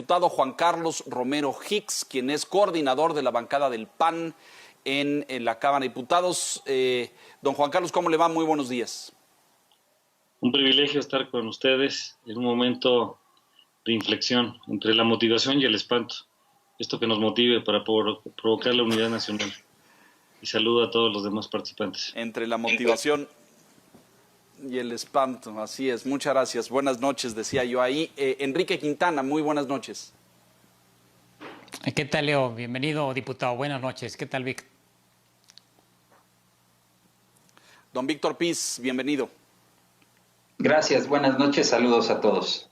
diputado Juan Carlos Romero Hicks, quien es coordinador de la bancada del PAN en la Cámara de Diputados. Don Juan Carlos, ¿cómo le va? Muy buenos días. Un privilegio estar con ustedes en un momento de inflexión entre la motivación y el espanto. Esto que nos motive para provocar la unidad nacional. Y saludo a todos los demás participantes. Entre la motivación y el espanto, así es. Muchas gracias. Buenas noches, decía yo ahí. Enrique Quintana, muy buenas noches. ¿Qué tal, Leo? Bienvenido, diputado. Buenas noches. ¿Qué tal, Vic? Don Víctor Piz, bienvenido. Gracias, buenas noches, saludos a todos.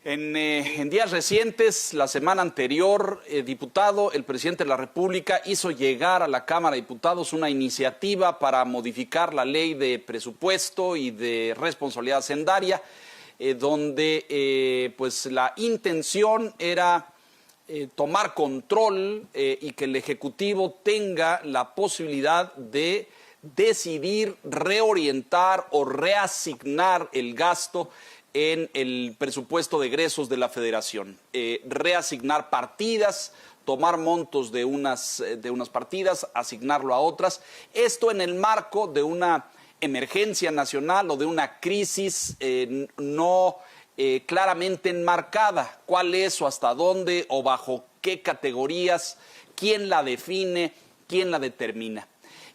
En días recientes, la semana anterior, diputado, el presidente de la República hizo llegar a la Cámara de Diputados una iniciativa para modificar la ley de presupuesto y de responsabilidad hacendaria, donde pues la intención era tomar control y que el Ejecutivo tenga la posibilidad de decidir reorientar o reasignar el gasto en el presupuesto de egresos de la Federación, reasignar partidas, tomar montos de unas partidas, asignarlo a otras. Esto en el marco de una emergencia nacional o de una crisis no claramente enmarcada. ¿Cuál es o hasta dónde o bajo qué categorías? ¿Quién la define? ¿Quién la determina?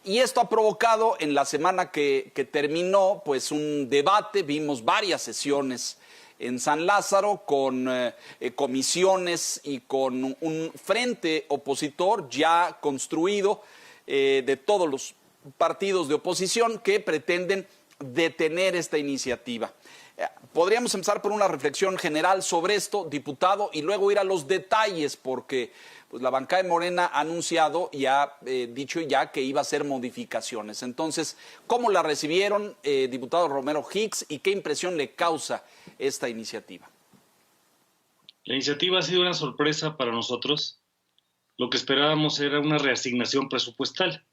Y esto ha provocado en la semana que terminó pues un debate. Vimos varias sesiones en San Lázaro con comisiones y con un frente opositor ya construido de todos los partidos de oposición que pretenden detener esta iniciativa. Podríamos empezar por una reflexión general sobre esto, diputado, y luego ir a los detalles, porque pues, la bancada de Morena ha anunciado y ha dicho ya que iba a hacer modificaciones. Entonces, ¿cómo la recibieron, diputado Romero Hicks, y qué impresión le causa esta iniciativa? La iniciativa ha sido una sorpresa para nosotros. Lo que esperábamos era una reasignación presupuestal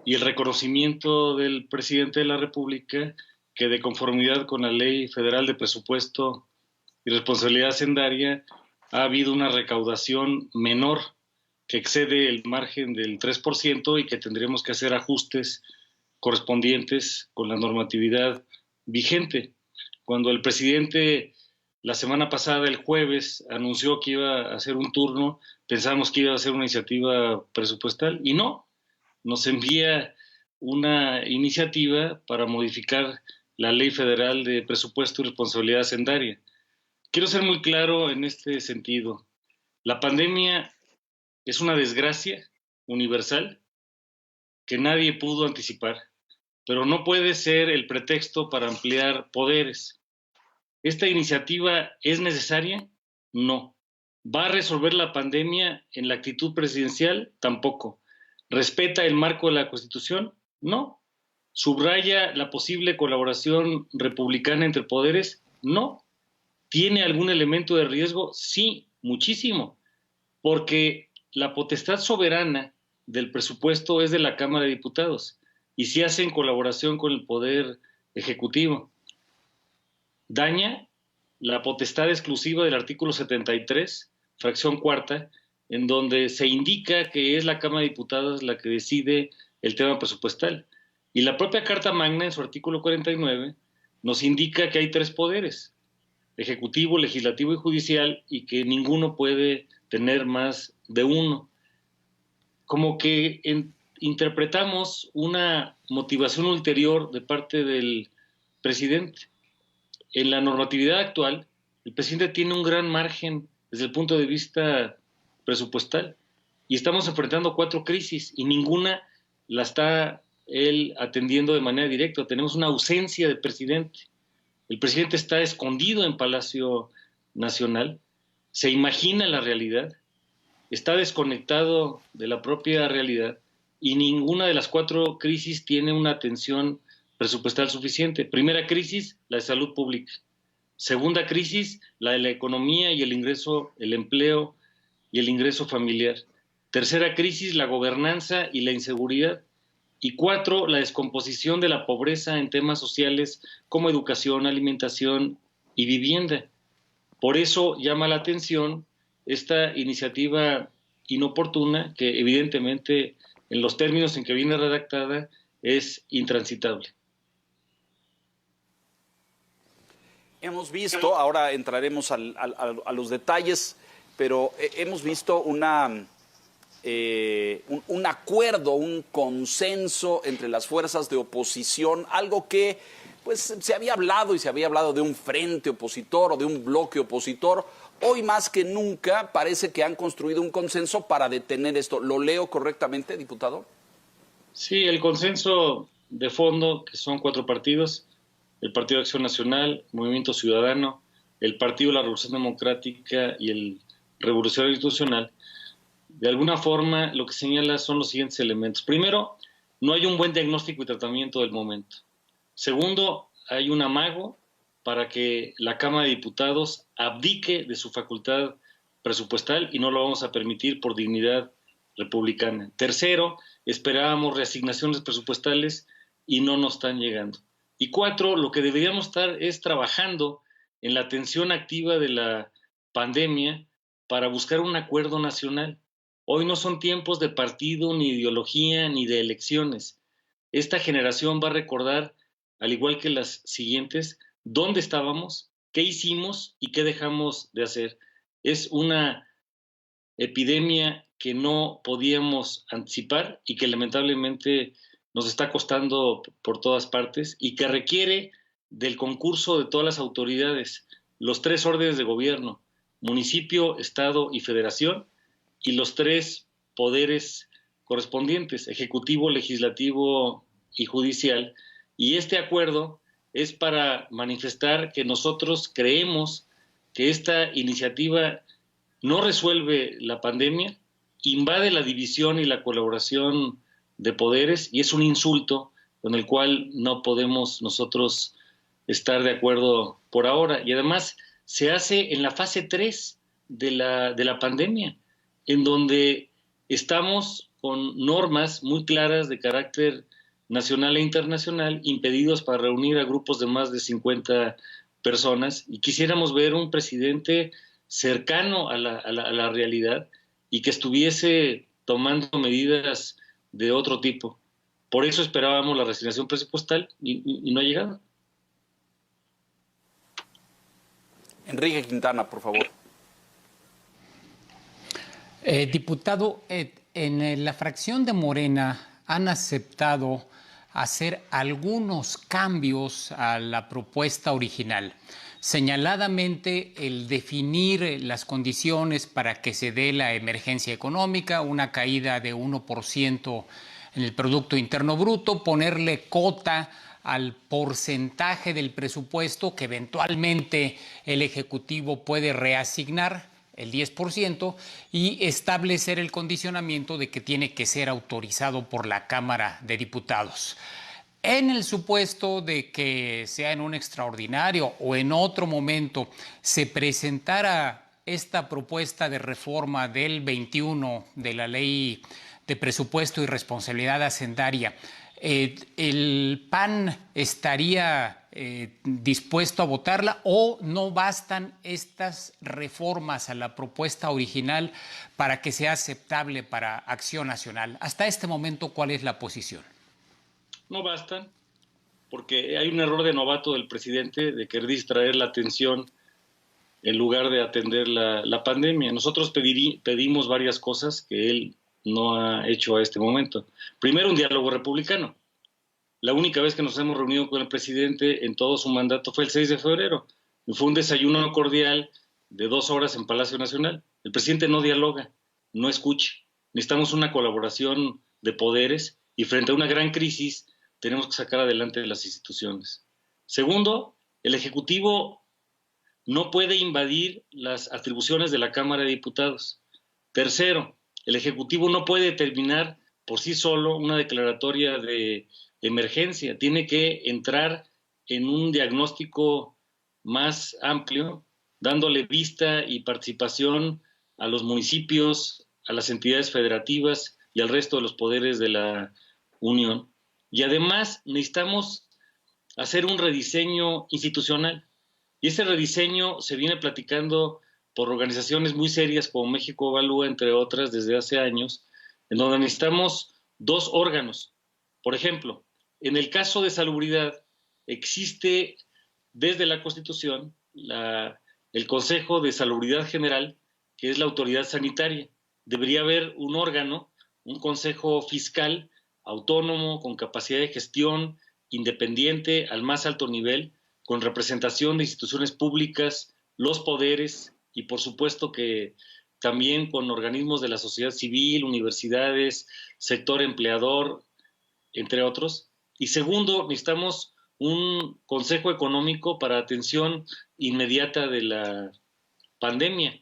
y el reconocimiento del presidente de la República que de conformidad con la Ley Federal de Presupuesto y Responsabilidad Hacendaria ha habido una recaudación menor que excede el margen del 3% y que tendremos que hacer ajustes correspondientes con la normatividad vigente. Cuando el presidente la semana pasada, el jueves, anunció que iba a hacer un turno, pensamos que iba a hacer una iniciativa presupuestal y no, nos envía una iniciativa para modificar la Ley Federal de Presupuesto y Responsabilidad Hacendaria. Quiero ser muy claro en este sentido. La pandemia es una desgracia universal que nadie pudo anticipar, pero no puede ser el pretexto para ampliar poderes. ¿Esta iniciativa es necesaria? No. ¿Va a resolver la pandemia en la actitud presidencial? Tampoco. ¿Respeta el marco de la Constitución? No. ¿Subraya la posible colaboración republicana entre poderes? No. ¿Tiene algún elemento de riesgo? Sí, muchísimo, porque la potestad soberana del presupuesto es de la Cámara de Diputados y se hace en colaboración con el Poder Ejecutivo. Daña la potestad exclusiva del artículo 73, fracción cuarta, en donde se indica que es la Cámara de Diputados la que decide el tema presupuestal. Y la propia Carta Magna, en su artículo 49, nos indica que hay tres poderes: ejecutivo, legislativo y judicial, y que ninguno puede tener más de uno. Como que interpretamos una motivación ulterior de parte del presidente. En la normatividad actual, el presidente tiene un gran margen desde el punto de vista presupuestal y estamos enfrentando 4 crisis y ninguna la está él atendiendo de manera directa. Tenemos una ausencia de presidente. El presidente está escondido en Palacio Nacional, se imagina la realidad, está desconectado de la propia realidad y ninguna de las 4 crisis tiene una atención presupuestal suficiente. Primera crisis, la de salud pública. Segunda crisis, la de la economía y el ingreso, el empleo y el ingreso familiar. Tercera crisis, la gobernanza y la inseguridad. Y 4, la descomposición de la pobreza en temas sociales como educación, alimentación y vivienda. Por eso llama la atención esta iniciativa inoportuna que evidentemente en los términos en que viene redactada es intransitable. Hemos visto, ahora entraremos a los detalles, pero hemos visto un acuerdo, un consenso entre las fuerzas de oposición, algo que pues se había hablado y se había hablado de un frente opositor o de un bloque opositor. Hoy más que nunca parece que han construido un consenso para detener esto. ¿Lo leo correctamente, diputado? Sí, el consenso de fondo, que son 4 partidos, el Partido de Acción Nacional, Movimiento Ciudadano, el Partido de la Revolución Democrática y el Revolucionario Institucional, de alguna forma lo que señala son los siguientes elementos. Primero, no hay un buen diagnóstico y tratamiento del momento. Segundo, hay un amago para que la Cámara de Diputados abdique de su facultad presupuestal y no lo vamos a permitir por dignidad republicana. Tercero, esperábamos reasignaciones presupuestales y no nos están llegando. Y 4, lo que deberíamos estar es trabajando en la atención activa de la pandemia para buscar un acuerdo nacional. Hoy no son tiempos de partido, ni ideología, ni de elecciones. Esta generación va a recordar, al igual que las siguientes, dónde estábamos, qué hicimos y qué dejamos de hacer. Es una epidemia que no podíamos anticipar y que lamentablemente nos está costando por todas partes y que requiere del concurso de todas las autoridades, los 3 órdenes de gobierno, municipio, estado y federación, y los 3 poderes correspondientes, ejecutivo, legislativo y judicial. Y este acuerdo es para manifestar que nosotros creemos que esta iniciativa no resuelve la pandemia, invade la división y la colaboración de poderes y es un insulto con el cual no podemos nosotros estar de acuerdo por ahora. Y además se hace en la fase 3 de la pandemia, en donde estamos con normas muy claras de carácter nacional e internacional, impedidos para reunir a grupos de más de 50 personas, y quisiéramos ver un presidente cercano a la realidad y que estuviese tomando medidas de otro tipo. Por eso esperábamos la reasignación presupuestal y no ha llegado. Enrique Quintana, por favor. Diputado, en la fracción de Morena han aceptado hacer algunos cambios a la propuesta original. Señaladamente, el definir las condiciones para que se dé la emergencia económica, una caída de 1% en el Producto Interno Bruto, ponerle cota al porcentaje del presupuesto que eventualmente el Ejecutivo puede reasignar, el 10%, y establecer el condicionamiento de que tiene que ser autorizado por la Cámara de Diputados. En el supuesto de que sea en un extraordinario o en otro momento se presentara esta propuesta de reforma del 21 de la Ley de Presupuesto y Responsabilidad Hacendaria, ¿el PAN estaría dispuesto a votarla o no bastan estas reformas a la propuesta original para que sea aceptable para Acción Nacional? Hasta este momento, ¿cuál es la posición? No bastan, porque hay un error de novato del presidente de querer distraer la atención en lugar de atender la pandemia. Nosotros pedimos varias cosas que él no ha hecho a este momento. Primero, un diálogo republicano. La única vez que nos hemos reunido con el presidente en todo su mandato fue el 6 de febrero. Y fue un desayuno cordial de 2 horas en Palacio Nacional. El presidente no dialoga, no escucha. Necesitamos una colaboración de poderes y frente a una gran crisis tenemos que sacar adelante las instituciones. Segundo, el Ejecutivo no puede invadir las atribuciones de la Cámara de Diputados. Tercero, el Ejecutivo no puede determinar por sí solo una declaratoria de emergencia. Tiene que entrar en un diagnóstico más amplio, dándole vista y participación a los municipios, a las entidades federativas y al resto de los poderes de la Unión. Y además necesitamos hacer un rediseño institucional. Y ese rediseño se viene platicando por organizaciones muy serias como México Evalúa, entre otras, desde hace años, en donde necesitamos 2 órganos. Por ejemplo, en el caso de salubridad, existe desde la Constitución el Consejo de Salubridad General, que es la autoridad sanitaria. Debería haber un órgano, un consejo fiscal autónomo, con capacidad de gestión, independiente, al más alto nivel, con representación de instituciones públicas, los poderes y por supuesto que también con organismos de la sociedad civil, universidades, sector empleador, entre otros. Y segundo, necesitamos un consejo económico para atención inmediata de la pandemia.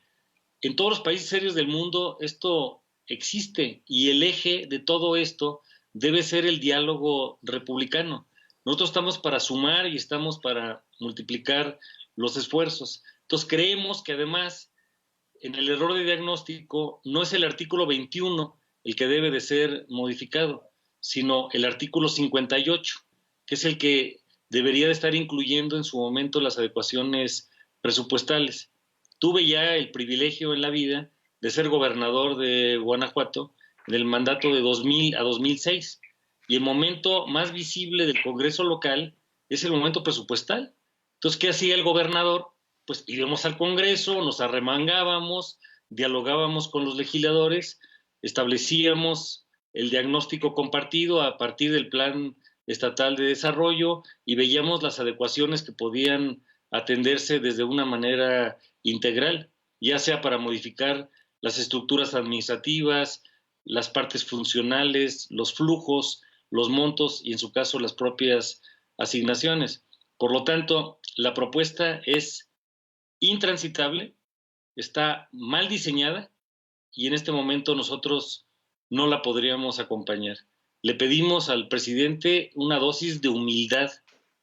En todos los países serios del mundo esto existe y el eje de todo esto debe ser el diálogo republicano. Nosotros estamos para sumar y estamos para multiplicar los esfuerzos. Entonces creemos que además en el error de diagnóstico no es el artículo 21 el que debe de ser modificado, sino el artículo 58, que es el que debería de estar incluyendo en su momento las adecuaciones presupuestales. Tuve ya el privilegio en la vida de ser gobernador de Guanajuato en el mandato de 2000 a 2006, y el momento más visible del Congreso local es el momento presupuestal. Entonces, ¿qué hacía el gobernador? Pues íbamos al Congreso, nos arremangábamos, dialogábamos con los legisladores, establecíamos el diagnóstico compartido a partir del Plan Estatal de Desarrollo y veíamos las adecuaciones que podían atenderse desde una manera integral, ya sea para modificar las estructuras administrativas, las partes funcionales, los flujos, los montos y en su caso las propias asignaciones. Por lo tanto, la propuesta es intransitable, está mal diseñada y en este momento nosotros no la podríamos acompañar. Le pedimos al presidente una dosis de humildad,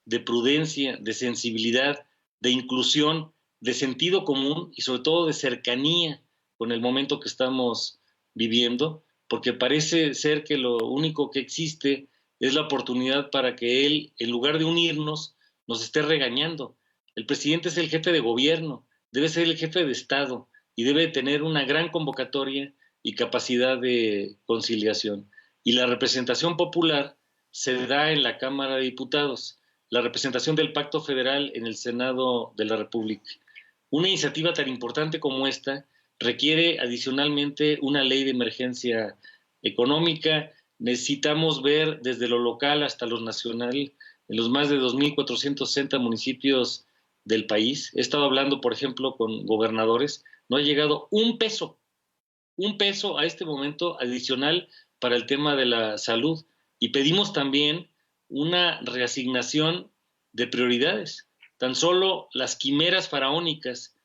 de prudencia, de sensibilidad, de inclusión, de sentido común y sobre todo de cercanía con el momento que estamos viviendo, porque parece ser que lo único que existe es la oportunidad para que él, en lugar de unirnos, nos esté regañando. El presidente es el jefe de gobierno, debe ser el jefe de Estado y debe tener una gran convocatoria y capacidad de conciliación. Y la representación popular se da en la Cámara de Diputados, la representación del Pacto Federal en el Senado de la República. Una iniciativa tan importante como esta requiere adicionalmente una ley de emergencia económica. Necesitamos ver desde lo local hasta lo nacional en los más de 2.460 municipios del país. He estado hablando, por ejemplo, con gobernadores. No ha llegado un peso a este momento adicional para el tema de la salud. Y pedimos también una reasignación de prioridades. Tan solo las quimeras faraónicas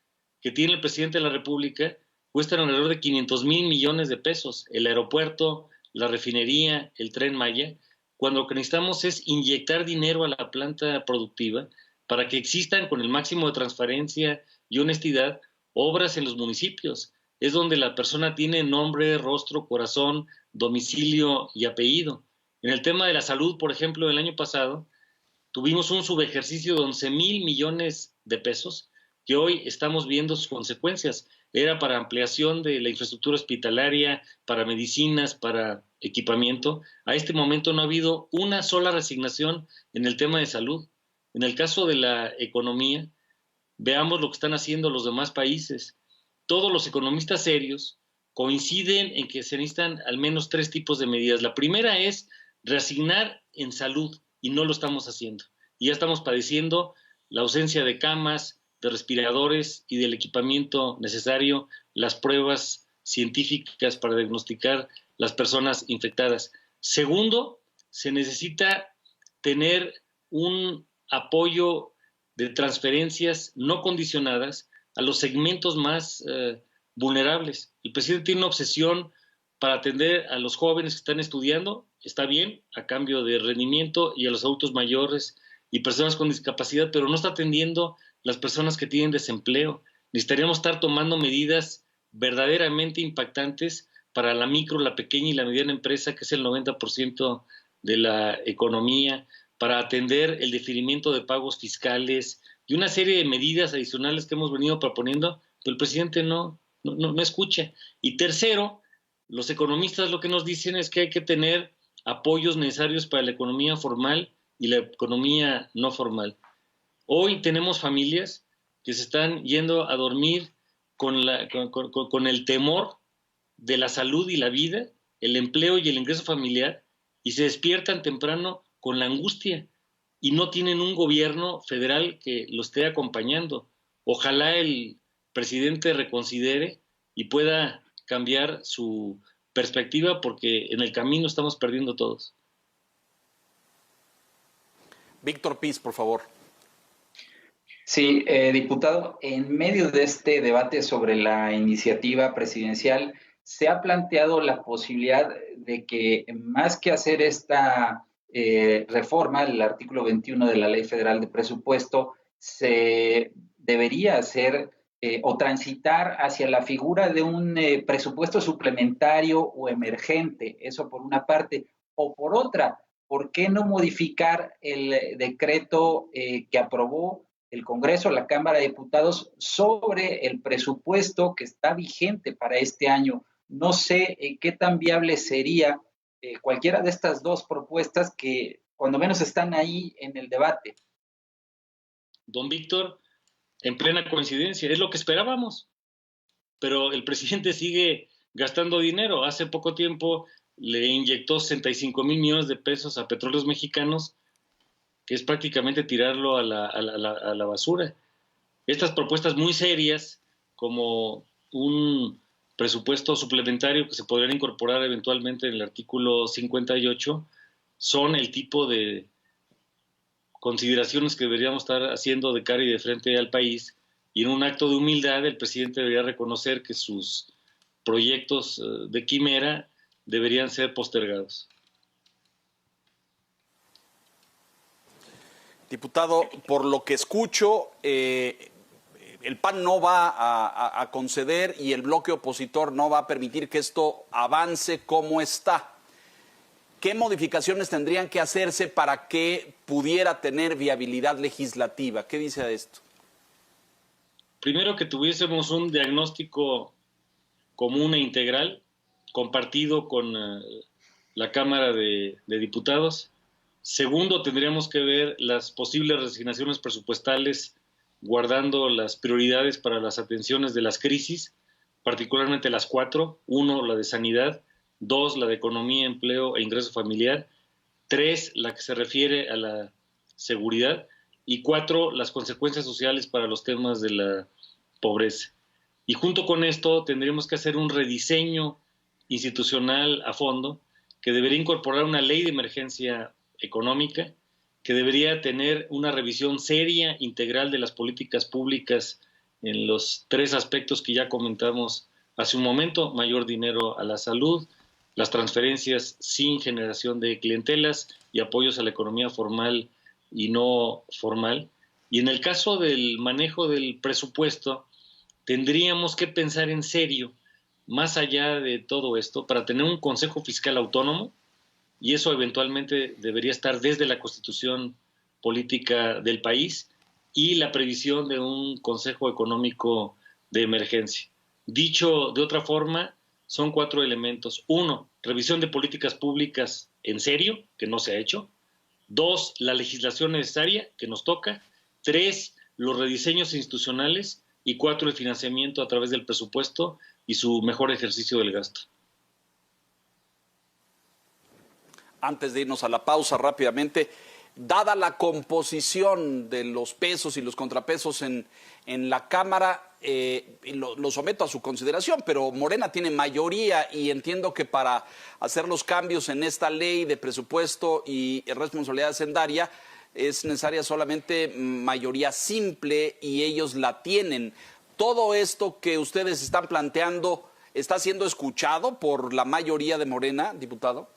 que tiene el presidente de la República cuestan alrededor de 500,000 millones de pesos. El aeropuerto, la refinería, el Tren Maya, cuando lo que necesitamos es inyectar dinero a la planta productiva para que existan con el máximo de transparencia y honestidad obras en los municipios. Es donde la persona tiene nombre, rostro, corazón, domicilio y apellido. En el tema de la salud, por ejemplo, el año pasado tuvimos un subejercicio de 11,000 millones de pesos que hoy estamos viendo sus consecuencias. Era para ampliación de la infraestructura hospitalaria, para medicinas, para equipamiento. A este momento no ha habido una sola resignación en el tema de salud. En el caso de la economía, veamos lo que están haciendo los demás países. Todos los economistas serios coinciden en que se necesitan al menos 3 tipos de medidas. La primera es reasignar en salud y no lo estamos haciendo. Y ya estamos padeciendo la ausencia de camas, de respiradores y del equipamiento necesario, las pruebas científicas para diagnosticar las personas infectadas. Segundo, se necesita tener un apoyo de transferencias no condicionadas a los segmentos más vulnerables. El presidente tiene una obsesión para atender a los jóvenes que están estudiando, está bien, a cambio de rendimiento, y a los adultos mayores y personas con discapacidad, pero no está atendiendo las personas que tienen desempleo. Necesitaríamos estar tomando medidas verdaderamente impactantes para la micro, la pequeña y la mediana empresa, que es el 90% de la economía, para atender el deferimiento de pagos fiscales, y una serie de medidas adicionales que hemos venido proponiendo, pero el presidente no escucha. Y tercero, los economistas lo que nos dicen es que hay que tener apoyos necesarios para la economía formal y la economía no formal. Hoy tenemos familias que se están yendo a dormir con el temor de la salud y la vida, el empleo y el ingreso familiar, y se despiertan temprano con la angustia y no tienen un gobierno federal que lo esté acompañando. Ojalá el presidente reconsidere y pueda cambiar su perspectiva, porque en el camino estamos perdiendo todos. Víctor Piz, por favor. Sí, diputado, en medio de este debate sobre la iniciativa presidencial, se ha planteado la posibilidad de que más que hacer esta reforma, el artículo 21 de la Ley Federal de Presupuesto, se debería hacer o transitar hacia la figura de un presupuesto suplementario o emergente, eso por una parte, o por otra, ¿por qué no modificar el decreto que aprobó el Congreso, la Cámara de Diputados, sobre el presupuesto que está vigente para este año? No sé qué tan viable sería cualquiera de estas dos propuestas que cuando menos están ahí en el debate. Don Víctor, en plena coincidencia, es lo que esperábamos, pero el presidente sigue gastando dinero. Hace poco tiempo le inyectó 65,000 millones de pesos a Petróleos Mexicanos, que es prácticamente tirarlo a la basura. Estas propuestas muy serias, como un presupuesto suplementario que se podrían incorporar eventualmente en el artículo 58, son el tipo de consideraciones que deberíamos estar haciendo de cara y de frente al país, y en un acto de humildad el presidente debería reconocer que sus proyectos de quimera deberían ser postergados. Diputado, por lo que escucho, el PAN no va a conceder y el bloque opositor no va a permitir que esto avance como está. ¿Qué modificaciones tendrían que hacerse para que pudiera tener viabilidad legislativa? ¿Qué dice de esto? Primero, que tuviésemos un diagnóstico común e integral, compartido con la Cámara de Diputados. Segundo, tendríamos que ver las posibles resignaciones presupuestales, guardando las prioridades para las atenciones de las crisis, particularmente las 4. 1, la de sanidad. 2, la de economía, empleo e ingreso familiar. 3, la que se refiere a la seguridad. Y 4, las consecuencias sociales para los temas de la pobreza. Y junto con esto tendríamos que hacer un rediseño institucional a fondo, que debería incorporar una ley de emergencia económica, que debería tener una revisión seria, integral de las políticas públicas en los 3 aspectos que ya comentamos hace un momento: mayor dinero a la salud, las transferencias sin generación de clientelas y apoyos a la economía formal y no formal. Y en el caso del manejo del presupuesto, tendríamos que pensar en serio, más allá de todo esto, para tener un Consejo Fiscal autónomo, y eso eventualmente debería estar desde la Constitución política del país, y la previsión de un Consejo Económico de Emergencia. Dicho de otra forma, son 4 elementos. 1, revisión de políticas públicas en serio, que no se ha hecho. 2, la legislación necesaria, que nos toca. 3, los rediseños institucionales. Y 4, el financiamiento a través del presupuesto y su mejor ejercicio del gasto. Antes de irnos a la pausa rápidamente, dada la composición de los pesos y los contrapesos en la Cámara, lo someto a su consideración, pero Morena tiene mayoría y entiendo que para hacer los cambios en esta ley de presupuesto y responsabilidad hacendaria es necesaria solamente mayoría simple y ellos la tienen. ¿Todo esto que ustedes están planteando está siendo escuchado por la mayoría de Morena, diputado?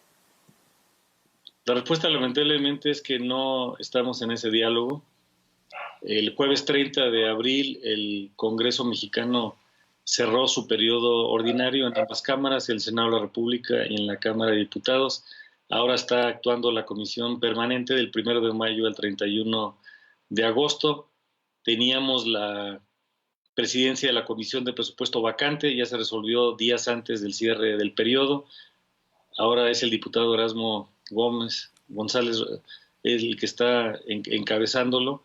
La respuesta lamentablemente es que no estamos en ese diálogo. El jueves 30 de abril el Congreso mexicano cerró su periodo ordinario en ambas cámaras, el Senado de la República y en la Cámara de Diputados. Ahora está actuando la comisión permanente del 1 de mayo al 31 de agosto. teníamos la presidencia de la Comisión de Presupuesto vacante, ya se resolvió días antes del cierre del periodo. Ahora es el diputado Erasmo González el que está encabezándolo,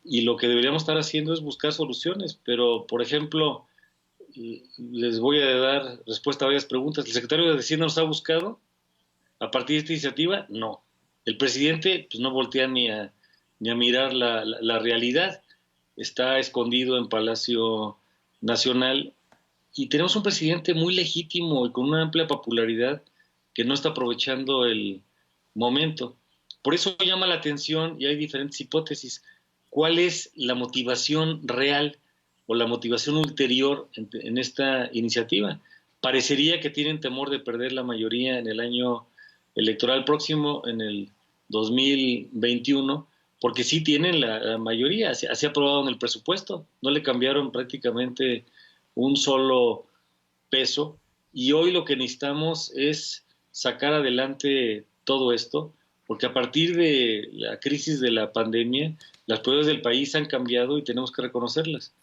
y lo que deberíamos estar haciendo es buscar soluciones. Pero, por ejemplo, les voy a dar respuesta a varias preguntas. ¿El secretario de Hacienda nos ha buscado a partir de esta iniciativa? No. El presidente pues, no voltea ni a mirar la realidad. Está escondido en Palacio Nacional, y tenemos un presidente muy legítimo y con una amplia popularidad que no está aprovechando el momento. Por eso llama la atención, y hay diferentes hipótesis, cuál es la motivación real o la motivación ulterior en esta iniciativa. Parecería que tienen temor de perder la mayoría en el año electoral próximo, en el 2021, porque sí tienen la mayoría, se ha aprobado en el presupuesto, no le cambiaron prácticamente un solo peso, y hoy lo que necesitamos es sacar adelante todo esto, porque a partir de la crisis de la pandemia, las prioridades del país han cambiado y tenemos que reconocerlas.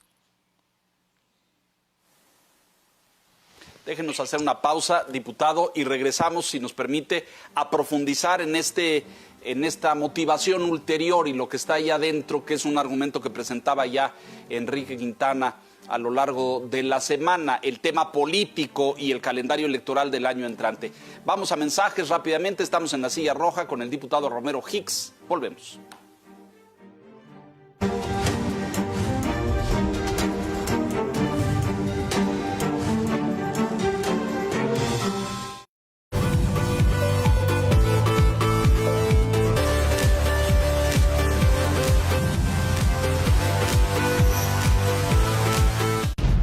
Déjenos hacer una pausa, diputado, y regresamos, si nos permite, a profundizar en esta motivación ulterior y lo que está ahí adentro, que es un argumento que presentaba ya Enrique Quintana a lo largo de la semana, el tema político y el calendario electoral del año entrante. Vamos a mensajes rápidamente, estamos en la silla roja con el diputado Romero Hicks. Volvemos.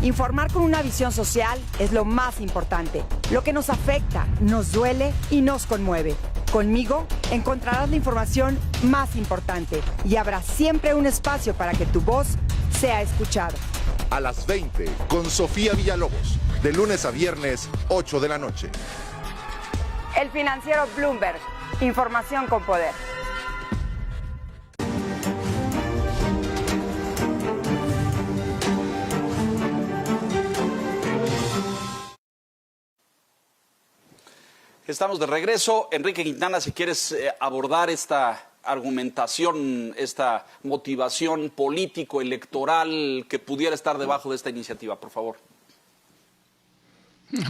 Informar con una visión social es lo más importante. Lo que nos afecta, nos duele y nos conmueve. Conmigo encontrarás la información más importante y habrá siempre un espacio para que tu voz sea escuchada. A las 20 con Sofía Villalobos, de lunes a viernes, 8 de la noche. El financiero Bloomberg. Información con poder. Estamos de regreso. Enrique Quintana, si quieres abordar esta argumentación, esta motivación político-electoral que pudiera estar debajo de esta iniciativa, por favor.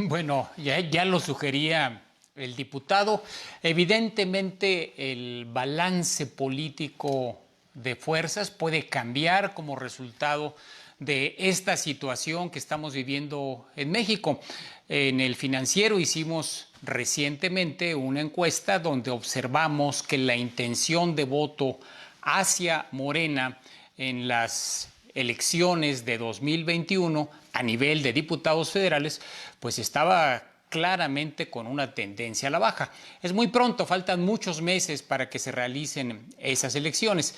Bueno, ya lo sugería el diputado. Evidentemente, el balance político de fuerzas puede cambiar como resultado de esta situación que estamos viviendo en México. En el Financiero hicimos recientemente una encuesta donde observamos que la intención de voto hacia Morena en las elecciones de 2021 a nivel de diputados federales, pues estaba claramente con una tendencia a la baja. Es muy pronto, faltan muchos meses para que se realicen esas elecciones,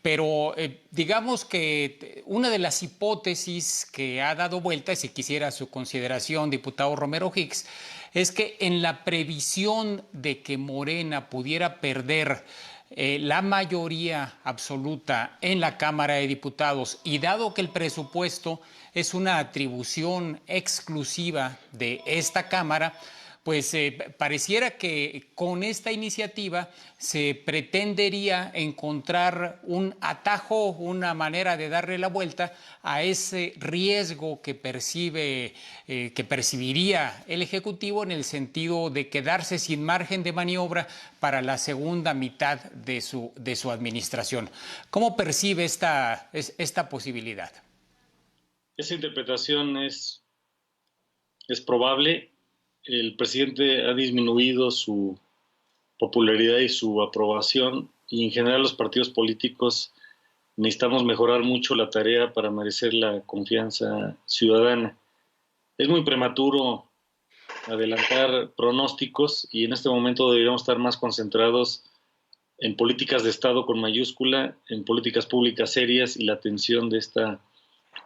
pero digamos que una de las hipótesis que ha dado vuelta, y si quisiera su consideración, diputado Romero Hicks, es que en la previsión de que Morena pudiera perder la mayoría absoluta en la Cámara de Diputados, y dado que el presupuesto es una atribución exclusiva de esta Cámara, pues pareciera que con esta iniciativa se pretendería encontrar un atajo, una manera de darle la vuelta a ese riesgo que percibiría el Ejecutivo, en el sentido de quedarse sin margen de maniobra para la segunda mitad de su administración. ¿Cómo percibe esta posibilidad? Esa interpretación es probable. El presidente ha disminuido su popularidad y su aprobación, y en general los partidos políticos necesitamos mejorar mucho la tarea para merecer la confianza ciudadana. Es muy prematuro adelantar pronósticos, y en este momento deberíamos estar más concentrados en políticas de Estado con mayúscula, en políticas públicas serias y la atención de esta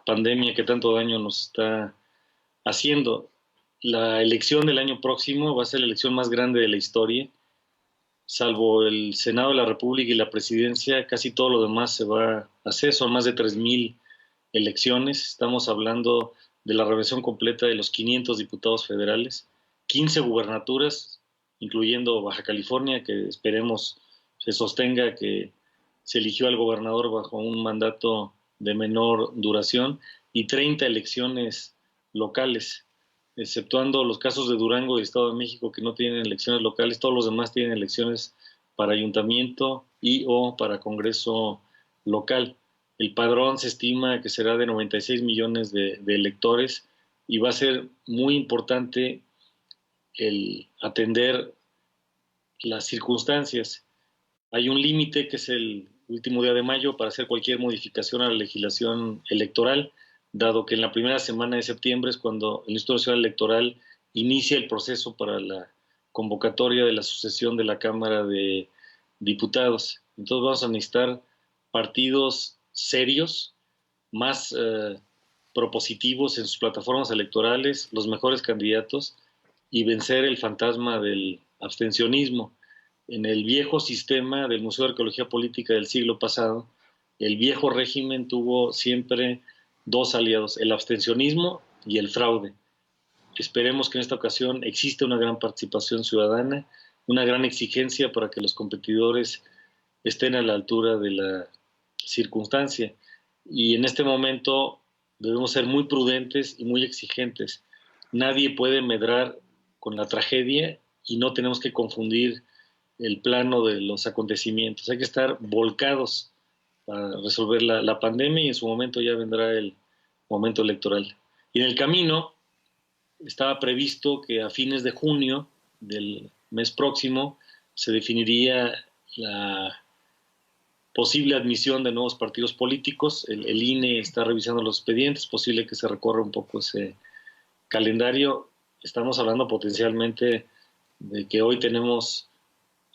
pandemia que tanto daño nos está haciendo. La elección del año próximo va a ser la elección más grande de la historia, salvo el Senado de la República y la Presidencia, casi todo lo demás se va a hacer. Son más de 3,000 elecciones. Estamos hablando de la revisión completa de los 500 diputados federales, 15 gubernaturas, incluyendo Baja California, que esperemos se sostenga que se eligió al gobernador bajo un mandato de menor duración, y 30 elecciones locales, exceptuando los casos de Durango y Estado de México que no tienen elecciones locales. Todos los demás tienen elecciones para ayuntamiento y o para Congreso local. El padrón se estima que será de 96 millones de electores, y va a ser muy importante el atender las circunstancias. Hay un límite que es el último día de mayo para hacer cualquier modificación a la legislación electoral, dado que en la primera semana de septiembre es cuando el Instituto Nacional Electoral inicia el proceso para la convocatoria de la sucesión de la Cámara de Diputados. Entonces vamos a necesitar partidos serios, más propositivos en sus plataformas electorales, los mejores candidatos, y vencer el fantasma del abstencionismo. En el viejo sistema del Museo de Arqueología Política del siglo pasado, el viejo régimen tuvo siempre dos aliados, el abstencionismo y el fraude. Esperemos que en esta ocasión exista una gran participación ciudadana, una gran exigencia para que los competidores estén a la altura de la circunstancia. Y en este momento debemos ser muy prudentes y muy exigentes. Nadie puede medrar con la tragedia y no tenemos que confundir el plano de los acontecimientos. Hay que estar volcados para resolver la pandemia, y en su momento ya vendrá el momento electoral. Y en el camino estaba previsto que a fines de junio del mes próximo se definiría la posible admisión de nuevos partidos políticos. El INE está revisando los expedientes, es posible que se recorra un poco ese calendario. Estamos hablando potencialmente de que hoy tenemos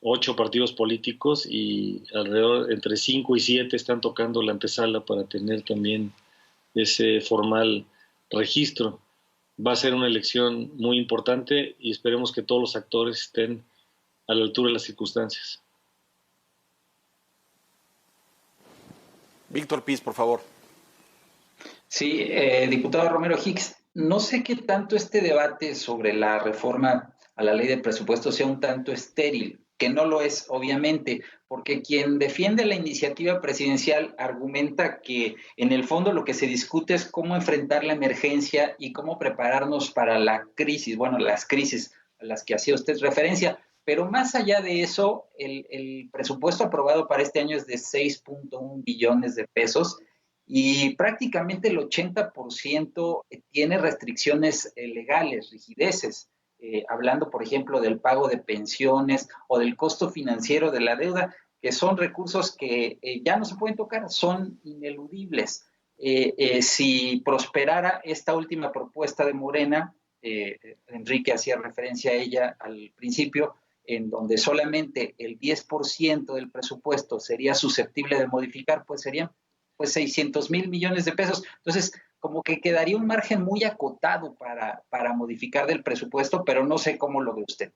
8 partidos políticos y alrededor entre 5 y 7 están tocando la antesala para tener también ese formal registro. Va a ser una elección muy importante y esperemos que todos los actores estén a la altura de las circunstancias. Víctor Piz, por favor. Sí, diputado Romero Hicks, no sé qué tanto este debate sobre la reforma a la ley de presupuesto sea un tanto estéril, que no lo es, obviamente, porque quien defiende la iniciativa presidencial argumenta que en el fondo lo que se discute es cómo enfrentar la emergencia y cómo prepararnos para la crisis, bueno, las crisis a las que hacía usted referencia, pero más allá de eso, el presupuesto aprobado para este año es de 6.1 billones de pesos y prácticamente el 80% tiene restricciones legales, rigideces. Hablando, por ejemplo, del pago de pensiones o del costo financiero de la deuda, que son recursos que ya no se pueden tocar, son ineludibles. Si prosperara esta última propuesta de Morena, Enrique hacía referencia a ella al principio, en donde solamente el 10% del presupuesto sería susceptible de modificar, pues serían 600,000 millones de pesos. Entonces, como que quedaría un margen muy acotado para modificar del presupuesto, pero no sé cómo lo ve usted.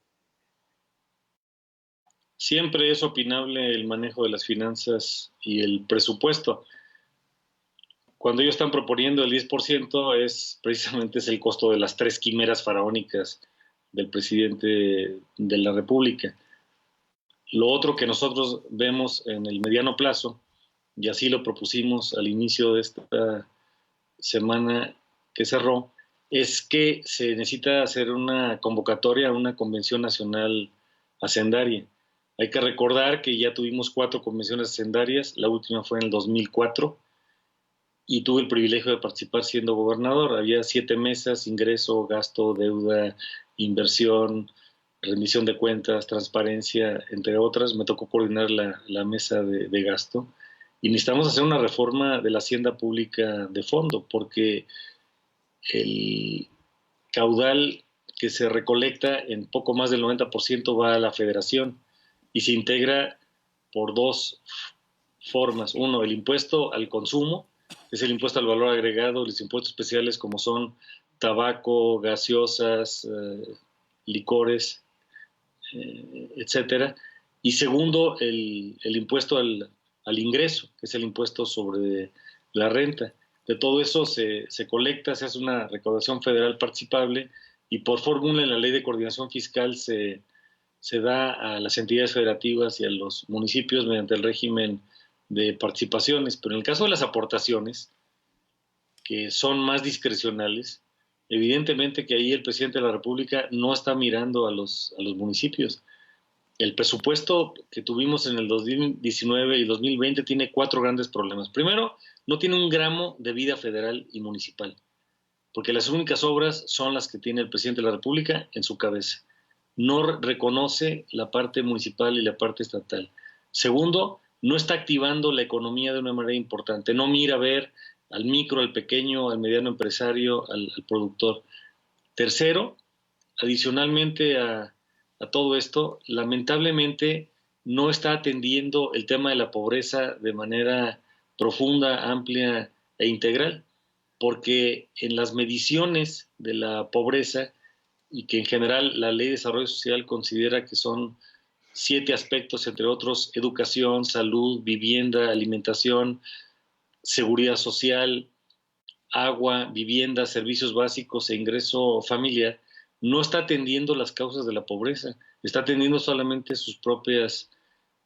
Siempre es opinable el manejo de las finanzas y el presupuesto. Cuando ellos están proponiendo el 10%, precisamente es el costo de las 3 quimeras faraónicas del presidente de la República. Lo otro que nosotros vemos en el mediano plazo, y así lo propusimos al inicio de esta semana que cerró, es que se necesita hacer una convocatoria a una convención nacional hacendaria. Hay que recordar que ya tuvimos 4 convenciones hacendarias, la última fue en el 2004, y tuve el privilegio de participar siendo gobernador. Había 7 mesas: ingreso, gasto, deuda, inversión, rendición de cuentas, transparencia, entre otras. Me tocó coordinar la mesa de gasto. Y necesitamos hacer una reforma de la hacienda pública de fondo, porque el caudal que se recolecta en poco más del 90% va a la federación y se integra por 2 formas. Uno, el impuesto al consumo, es el impuesto al valor agregado, los impuestos especiales como son tabaco, gaseosas, licores, etcétera. Y segundo, el impuesto al ingreso, que es el impuesto sobre la renta. De todo eso se colecta, se hace una recaudación federal participable y por fórmula en la Ley de Coordinación Fiscal se da a las entidades federativas y a los municipios mediante el régimen de participaciones. Pero en el caso de las aportaciones, que son más discrecionales, evidentemente que ahí el presidente de la República no está mirando a los municipios. El presupuesto que tuvimos en el 2019 y 2020 tiene 4 grandes problemas. Primero, no tiene un gramo de vida federal y municipal, porque las únicas obras son las que tiene el presidente de la República en su cabeza. No reconoce la parte municipal y la parte estatal. Segundo, no está activando la economía de una manera importante. No mira a ver al micro, al pequeño, al mediano empresario, al productor. Tercero, adicionalmente a todo esto, lamentablemente no está atendiendo el tema de la pobreza de manera profunda, amplia e integral, porque en las mediciones de la pobreza, y que en general la Ley de Desarrollo Social considera que son 7 aspectos, entre otros, educación, salud, vivienda, alimentación, seguridad social, agua, vivienda, servicios básicos e ingreso familiar, no está atendiendo las causas de la pobreza, está atendiendo solamente sus propias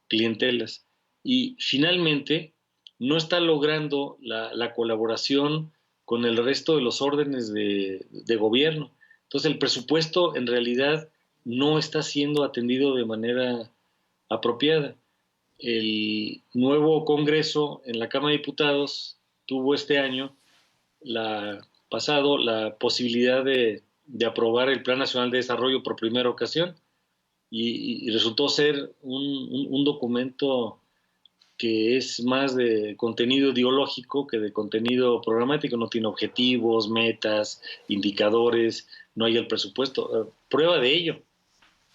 clientelas. Y finalmente, no está logrando la colaboración con el resto de los órdenes de gobierno. Entonces, el presupuesto en realidad no está siendo atendido de manera apropiada. El nuevo Congreso en la Cámara de Diputados tuvo este año, pasado, la posibilidad de aprobar el Plan Nacional de Desarrollo por primera ocasión y resultó ser un documento que es más de contenido ideológico que de contenido programático. No tiene objetivos, metas, indicadores, no hay el presupuesto. Prueba de ello